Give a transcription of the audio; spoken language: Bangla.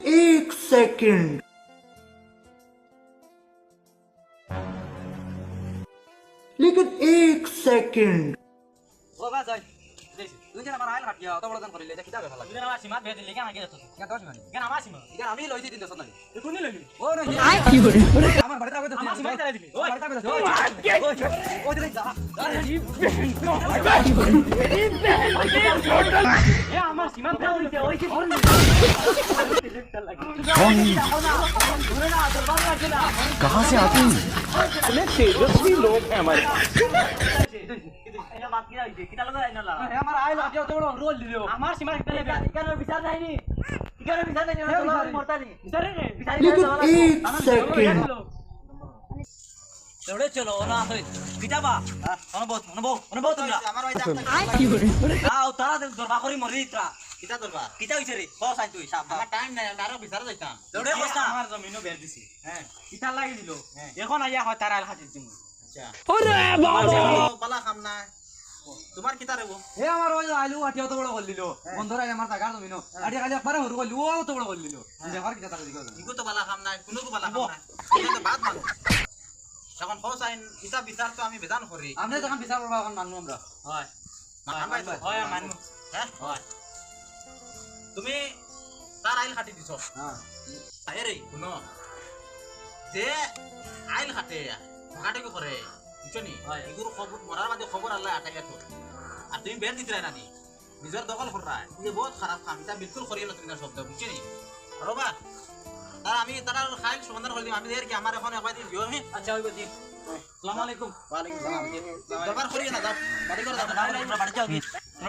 एक सेकंड लेकिन एक सेकंड ও বাস যাই দেখি তুই যেন আমার আইল কাটিয়া অত বড় দান করিলে এটা কিটা কথা লাগে তুই আমার সীমা ভেদ দিলে কেন আগে যাচ্ছ কেন দশ মানে কেন আমার সীমা কেন আমি লইতে দিন দছ না তুই কোনি লইলি ও না কি করে আমার বাড়িতে আগে আমার সীমা তারা দিলি ওই বাড়িতে আগে ওই দিলে যা এ আমার সীমা ভেদ দিতে ওই কি বল कहाँ से आते हैं इतने तेजस्वी लोग हैं हमारे এটা বাদ কি হইছে কিটা লাগা আইনলা আমার আইল কাটিয়া অত বড় রোল দিলো আমার সীমা কেলে কেন বিচার নাইনি কেন বিচার নাইনি তোর মরতানি বিচার রে বিচার लेकिन एक सेकंड এড়ে চলো না হই কিটাবা অনুভব তোমরা আমার ভাই কি করে আও তারা দরবা করি মরি তা কিটা দরবা কিটা হইছে রে বস আই তুই সাপ আমার টাইম নাই আরো বিচার যাইতাম এড়ে বসা আমার জমিনও বের দিছি হ্যাঁ কিটা লাগি দিল এখন আইয়া হয় তারা হাজির দিমু আচ্ছা अरे बाबा বালা কাম না তোমার কিতা রেবো এ আমার ওই আইলু আটিয়া তো বড় করলিলো বন্ধরা আমার টাকা জমিনো আটিয়া খালি একবারে হরু করলি ও তো বড় করলিলো দেখার কিটা তারা দিগো ইগো তো বালা কাম নাই কোনো তো বালা কাম নাই এটা তো বাদ মানু যখন ফস আইন ইতা বিচার তো আমি বেদান করি আমরা যখন বিচার করব এখন মানমু আমরা হয় মানবাই তো হয় মানমু হ্যাঁ হয় তুমি তার আইল কাটি দিছো হ্যাঁ আরে শুনো যে আইল কাটে কাটে কি করে বুঝছনি এগুলো খবর মরার বাদে খবর আল্লাহ আটাইয়া তো আর তুমি বের দিতে না নি নিজের দখল করা ये बहुत खराब काम এটা बिल्कुल করিও না তুমি না শব্দ বুঝছনি রবা তার আমি তার খাইল সমাধান করে দিম আমি দের কি আমার এখন একবার দিন দিও হে আচ্ছা ওই দিন আসসালামু আলাইকুম ওয়া আলাইকুম সালাম দরবার করিও না দাও বাড়ি করে দাও বাড়ি যাও